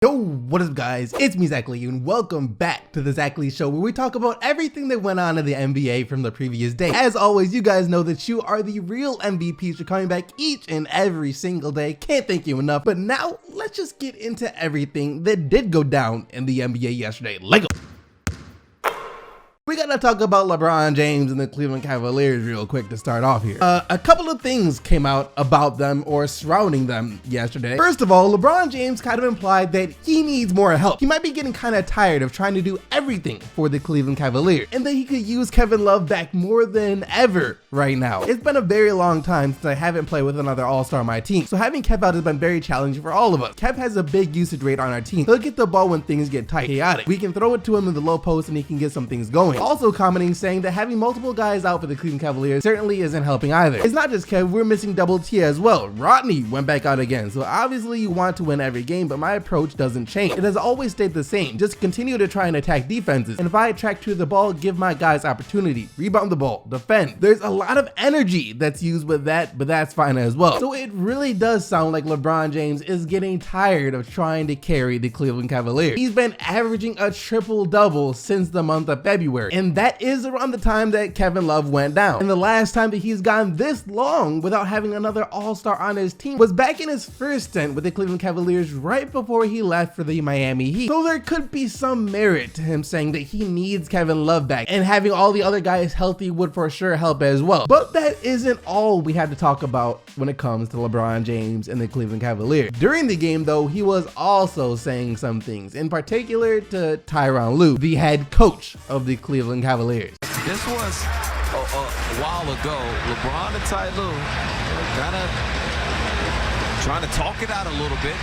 Yo, what is up guys, it's me Zach Lee and welcome back to the Zach Lee Show, where we talk about everything that went on in the NBA from the previous day. As always, you guys know that you are the real MVPs for coming back each and every single day. Can't thank you enough. But now let's just get into everything that did go down in the NBA yesterday. Lego. We gotta talk about LeBron James and the Cleveland Cavaliers real quick to start off here. A couple of things came out about them or surrounding them yesterday. First of all, LeBron James kind of implied that he needs more help. He might be getting kind of tired of trying to do everything for the Cleveland Cavaliers and that he could use Kevin Love back more than ever right now. It's been a very long time since I haven't played with another all-star on my team, so having Kev out has been very challenging for all of us. Kev has a big usage rate on our team. He'll get the ball when things get tight, chaotic. We can throw it to him in the low post and he can get some things going. Also commenting saying that having multiple guys out for the Cleveland Cavaliers certainly isn't helping either. It's not just Kev, we're missing Double T as well. Rodney went back out again, so obviously you want to win every game, but my approach doesn't change. It has always stayed the same. Just continue to try and attack defenses, and if I attract to the ball, give my guys opportunity, rebound the ball, defend. There's a lot of energy that's used with that, but that's fine as well. So it really does sound like LeBron James is getting tired of trying to carry the Cleveland Cavaliers. He's been averaging a triple-double since the month of February, and that is around the time that Kevin Love went down. And the last time that he's gone this long without having another all-star on his team was back in his first stint with the Cleveland Cavaliers right before he left for the Miami Heat. So there could be some merit to him saying that he needs Kevin Love back, and having all the other guys healthy would for sure help as well. But that isn't all we had to talk about when it comes to LeBron James and the Cleveland Cavaliers. During the game though, he was also saying some things, in particular to Tyronn Lue, the head coach of the Cleveland Cavaliers. This was a while ago. LeBron and Ty Lue kind of trying to talk it out a little bit.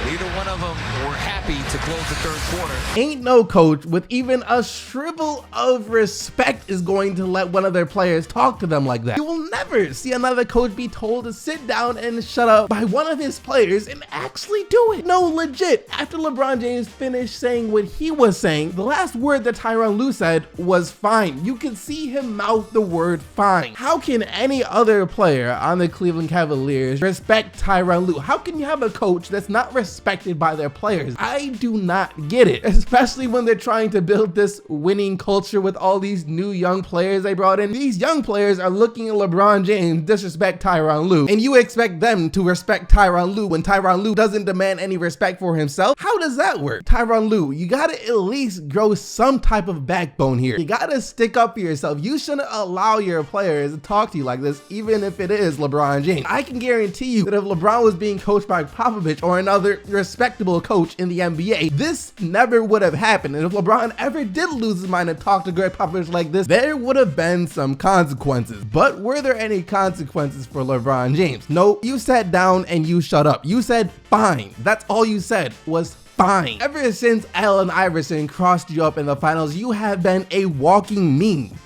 Neither one of them were happy to close the third quarter. Ain't no coach with even a shrivel of respect is going to let one of their players talk to them like that. You will never see another coach be told to sit down and shut up by one of his players and actually do it. No, legit, after LeBron James finished saying what he was saying, the last word that Tyronn Lue said was fine. You can see him mouth the word fine. How can any other player on the Cleveland Cavaliers respect Tyronn Lue? How can you have a coach that's not respected by their players? I do not get it, especially when they're trying to build this winning culture with all these new young players they brought in. These young players are looking at LeBron James disrespect Tyronn Lue, and you expect them to respect Tyronn Lue when Tyronn Lue doesn't demand any respect for himself? How does that work? Tyronn Lue, you gotta at least grow some type of backbone here. You gotta stick up for yourself. You shouldn't allow your players to talk to you like this, even if it is LeBron James. I can guarantee you that if LeBron was being coached by Popovich or another respectable coach in the NBA, this never would have happened. And if LeBron ever did lose his mind and talk to Greg Popovich like this, there would have been some consequences. But were there any consequences for LeBron James? No, you sat down and you shut up. You said fine. That's all you said was fine. Ever since Allen Iverson crossed you up in the finals, you have been a walking meme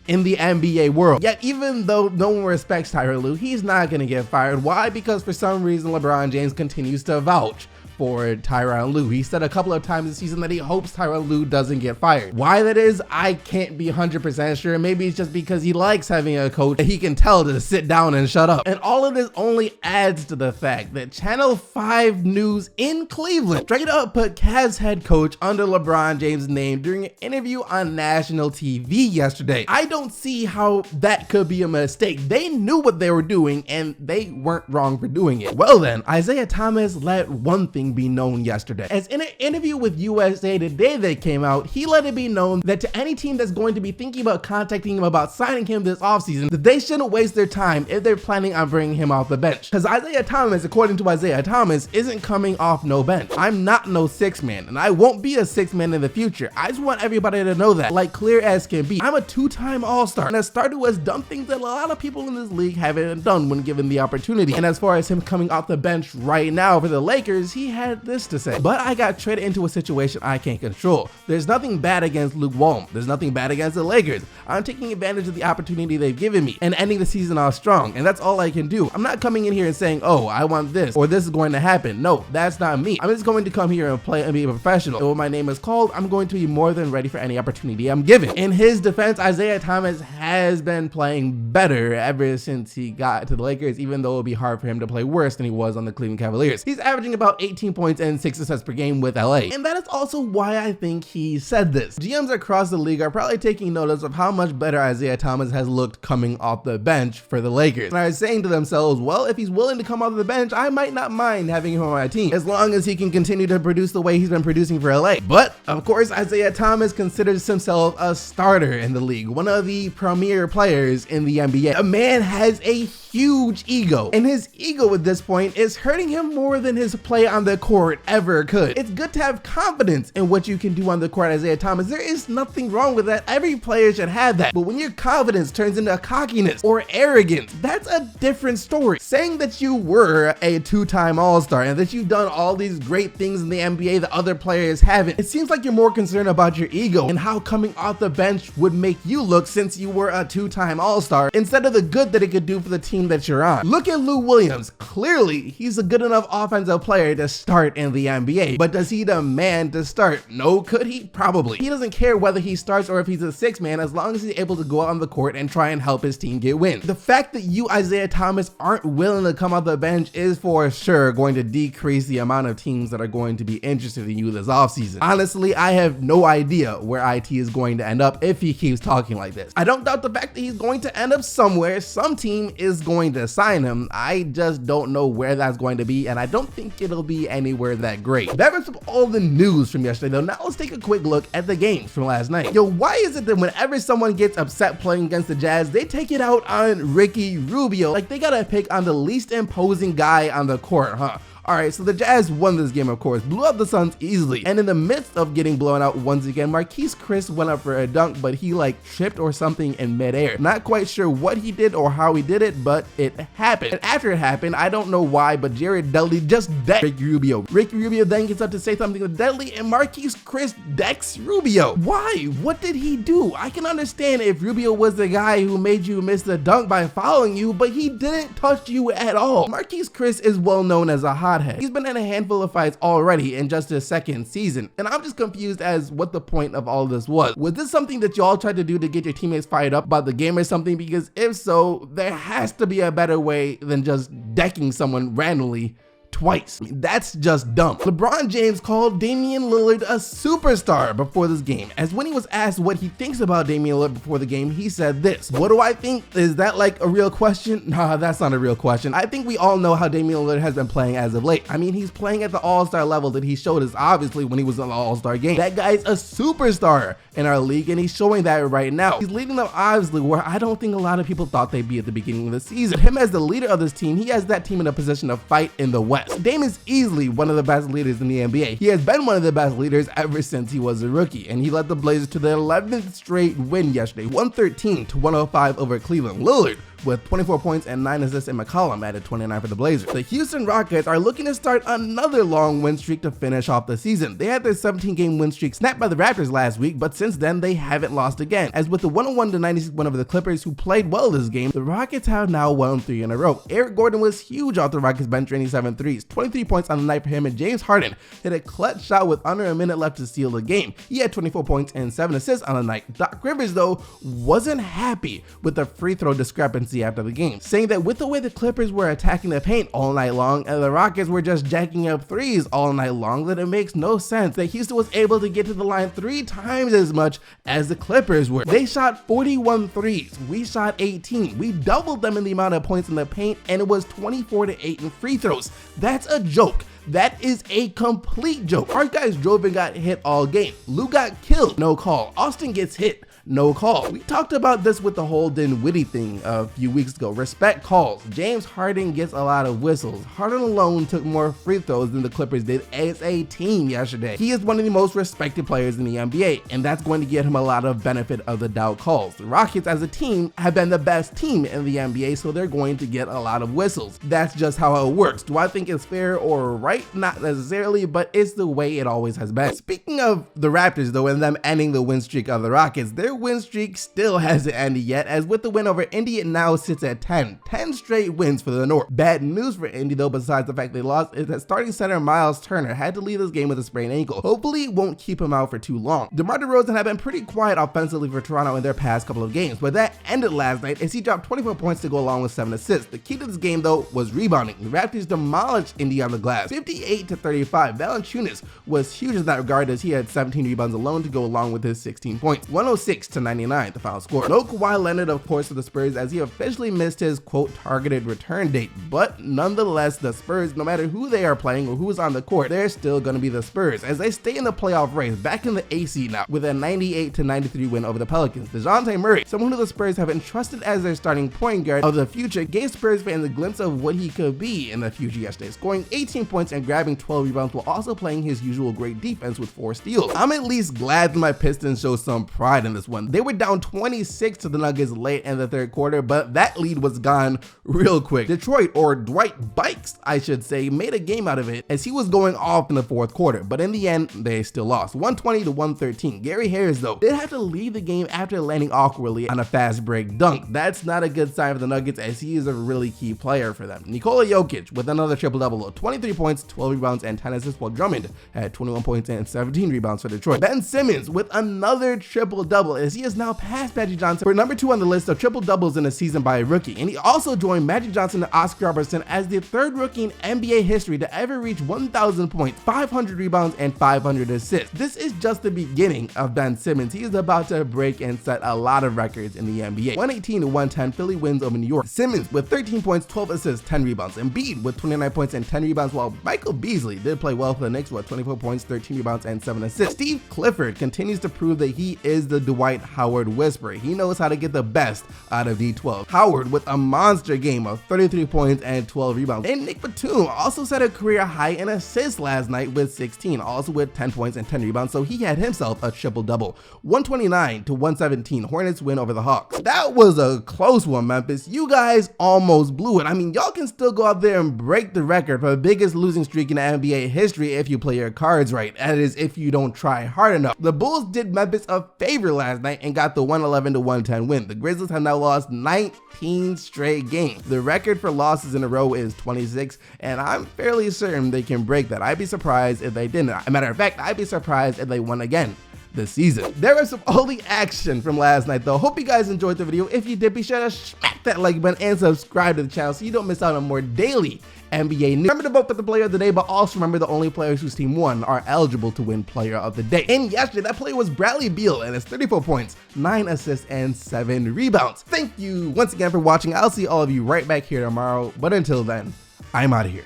in the NBA world. Yet even though no one respects Tyronn Lue, he's not gonna get fired. Why? Because for some reason LeBron James continues to vouch for Tyronn Lue. He said a couple of times this season that he hopes Tyronn Lue doesn't get fired. Why that is, I can't be 100% sure. Maybe it's just because he likes having a coach that he can tell to sit down and shut up. And all of this only adds to the fact that Channel 5 News in Cleveland straight up put Cavs head coach under LeBron James' name during an interview on national TV yesterday. I don't see how that could be a mistake. They knew what they were doing and they weren't wrong for doing it. Well then, Isiah Thomas let one thing be known yesterday. As in an interview with USA Today that came out, he let it be known that to any team that's going to be thinking about contacting him about signing him this offseason, that they shouldn't waste their time if they're planning on bringing him off the bench. Because Isiah Thomas, according to Isiah Thomas, isn't coming off no bench. I'm not no six man, and I won't be a six man in the future. I just want everybody to know that, like clear as can be. I'm a two-time all-star, and a starter who has done things that a lot of people in this league haven't done when given the opportunity. And as far as him coming off the bench right now for the Lakers, he had this to say: but I got traded into a situation I can't control. There's nothing bad against Luke Walton. There's nothing bad against the Lakers. I'm taking advantage of the opportunity they've given me and ending the season off strong, and that's all I can do. I'm not coming in here and saying, oh, I want this or this is going to happen. No, that's not me. I'm just going to come here and play and be a professional. And when my name is called, I'm going to be more than ready for any opportunity I'm given. In his defense, Isiah Thomas has been playing better ever since he got to the Lakers, even though it'll be hard for him to play worse than he was on the Cleveland Cavaliers. He's averaging about 18 18 points and 6 assists per game with LA. And that is also why I think he said this. GMs across the league are probably taking notice of how much better Isiah Thomas has looked coming off the bench for the Lakers, and are saying to themselves, well, if he's willing to come off the bench, I might not mind having him on my team, as long as he can continue to produce the way he's been producing for LA. But of course, Isiah Thomas considers himself a starter in the league, one of the premier players in the NBA. A man has a huge ego, and his ego at this point is hurting him more than his play on the court ever could. It's good to have confidence in what you can do on the court, Isiah Thomas. There is nothing wrong with that. Every player should have that. But when your confidence turns into cockiness or arrogance, that's a different story. Saying that you were a two-time All-Star and that you've done all these great things in the NBA that other players haven't, it seems like you're more concerned about your ego and how coming off the bench would make you look since you were a two-time All-Star, instead of the good that it could do for the team that you're on. Look at Lou Williams. Clearly, he's a good enough offensive player to start in the NBA, but does he demand to start? No. Could he? Probably. He doesn't care whether he starts or if he's a sixth man, as long as he's able to go out on the court and try and help his team get wins. The fact that you, Isiah Thomas, aren't willing to come off the bench is for sure going to decrease the amount of teams that are going to be interested in you this offseason. Honestly, I have no idea where IT is going to end up if he keeps talking like this. I don't doubt the fact that he's going to end up somewhere. Some team is going to sign him. I just don't know where that's going to be, and I don't think it'll be anywhere that great. That wraps up all the news from yesterday though. Now let's take a quick look at the games from last night. Yo, why is it that whenever someone gets upset playing against the Jazz, they take it out on Ricky Rubio? Like they gotta pick on the least imposing guy on the court, huh? Alright, so the Jazz won this game, of course, blew out the Suns easily, and in the midst of getting blown out once again, Marquise Chris went up for a dunk, but he like tripped or something in midair. Not quite sure what he did or how he did it, but it happened. And after it happened, I don't know why, but Jared Dudley just decked Ricky Rubio. Ricky Rubio then gets up to say something to Dudley, and Marquise Chris decks Rubio. Why? What did he do? I can understand if Rubio was the guy who made you miss the dunk by fouling you, but he didn't touch you at all. Marquise Chris is well known as a hot head. He's been in a handful of fights already in just his second season, and I'm just confused as what the point of all this was. Was this something that y'all tried to do to get your teammates fired up about the game or something? Because if so, there has to be a better way than just decking someone randomly twice. That's just dumb. LeBron James called Damian Lillard a superstar before this game, as when he was asked what he thinks about Damian Lillard before the game, he said this: "What do I think? Is that like a real question? Nah, that's not a real question. I think we all know how Damian Lillard has been playing as of late. I mean, he's playing at the all-star level that he showed us obviously when he was in the all-star game. That guy's a superstar in our league, and he's showing that right now. He's leading them obviously where I don't think a lot of people thought they'd be at the beginning of the season. Him as the leader of this team, he has that team in a position to fight in the West. Dame is easily one of the best leaders in the NBA. He has been one of the best leaders ever since he was a rookie, and he led the Blazers to their 11th straight win yesterday, 113-105 over Cleveland. Lillard with 24 points and 9 assists, and McCollum added 29 for the Blazers. The Houston Rockets are looking to start another long win streak to finish off the season. They had their 17-game win streak snapped by the Raptors last week, but since then they haven't lost again. As with the 101-96 win over the Clippers, who played well this game, the Rockets have now won 3 in a row. Eric Gordon was huge off the Rockets bench, draining 7 threes, 23 points on the night for him, and James Harden hit a clutch shot with under a minute left to seal the game. He had 24 points and 7 assists on the night. Doc Rivers, though, wasn't happy with the free throw discrepancy after the game, saying that with the way the Clippers were attacking the paint all night long and the Rockets were just jacking up threes all night long, that it makes no sense that Houston was able to get to the line 3 times as much as the Clippers were. They shot 41 threes. We shot 18. We doubled them in the amount of points in the paint, and it was 24-8 in free throws. That's a joke. That is a complete joke. Our guys drove and got hit all game. Lou got killed, no call. Austin gets hit, no call. We talked about this with the whole Dinwiddie thing a few weeks ago. Respect calls. James Harden gets a lot of whistles. Harden alone took more free throws than the Clippers did as a team yesterday. He is one of the most respected players in the NBA, and that's going to get him a lot of benefit of the doubt calls. The Rockets as a team have been the best team in the NBA, so they're going to get a lot of whistles. That's just how it works. Do I think it's fair or right? Not necessarily, but it's the way it always has been. Speaking of the Raptors though, and them ending the win streak of the Rockets, there their win streak still hasn't ended yet, as with the win over Indy, it now sits at 10 straight wins for the North. Bad news for Indy though, besides the fact they lost, is that starting center Miles Turner had to leave this game with a sprained ankle. Hopefully it won't keep him out for too long. DeMar DeRozan had been pretty quiet offensively for Toronto in their past couple of games, but that ended last night as he dropped 24 points to go along with 7 assists. The key to this game though was rebounding. The Raptors demolished Indy on the glass, 58-35. Valanciunas was huge in that regard as he had 17 rebounds alone to go along with his 16 points. 106-99 the final score. No Kawhi Leonard of course for the Spurs, as he officially missed his quote targeted return date, but nonetheless the Spurs, no matter who they are playing or who's on the court, they're still going to be the Spurs as they stay in the playoff race, back in the AC now with a 98-93 win over the Pelicans. DeJounte Murray, someone who the Spurs have entrusted as their starting point guard of the future, gave Spurs fans a glimpse of what he could be in the future yesterday, scoring 18 points and grabbing 12 rebounds while also playing his usual great defense with 4 steals. I'm at least glad that my Pistons show some pride in this one. They were down 26 to the Nuggets late in the third quarter, but that lead was gone real quick. Detroit, or Dwight Bikes I should say, made a game out of it as he was going off in the fourth quarter, but in the end they still lost 120-113. Gary Harris though did have to leave the game after landing awkwardly on a fast break dunk. That's not a good sign for the Nuggets as he is a really key player for them. Nikola Jokic with another triple-double of 23 points, 12 rebounds, and 10 assists, while Drummond had 21 points and 17 rebounds for Detroit. Ben Simmons with another triple-double as he is now past Magic Johnson for number 2 on the list of triple-doubles in a season by a rookie, and he also joined Magic Johnson and Oscar Robertson as the third rookie in NBA history to ever reach 1,000 points, 500 rebounds, and 500 assists. This is just the beginning of Ben Simmons. He is about to break and set a lot of records in the NBA. 118-110, Philly wins over New York. Simmons with 13 points, 12 assists, 10 rebounds. Embiid with 29 points and 10 rebounds, while Michael Beasley did play well for the Knicks with 24 points, 13 rebounds, and 7 assists. Steve Clifford continues to prove that he is the Dwight Howard whisperer. He knows how to get the best out of D12. Howard with a monster game of 33 points and 12 rebounds. And Nick Batum also set a career high in assists last night with 16, also with 10 points and 10 rebounds, so he had himself a triple-double. 129-117, Hornets win over the Hawks. That was a close one, Memphis. You guys almost blew it. I mean, y'all can still go out there and break the record for the biggest losing streak in NBA history if you play your cards right. That is, if you don't try hard enough. The Bulls did Memphis a favor last night and got the 111-110 win. The Grizzlies have now lost 19 straight games. The record for losses in a row is 26, and I'm fairly certain they can break that. I'd be surprised if they didn't. As a matter of fact, I'd be surprised if they won again this season. There was some early action from last night though. Hope you guys enjoyed the video. If you did, be sure to smack that like button and subscribe to the channel so you don't miss out on more daily NBA news. Remember to vote for the player of the day, but also remember the only players whose team won are eligible to win player of the day. And yesterday, that player was Bradley Beal and his 34 points, 9 assists, and 7 rebounds. Thank you once again for watching. I'll see all of you right back here tomorrow, but until then, I'm out of here.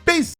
Peace.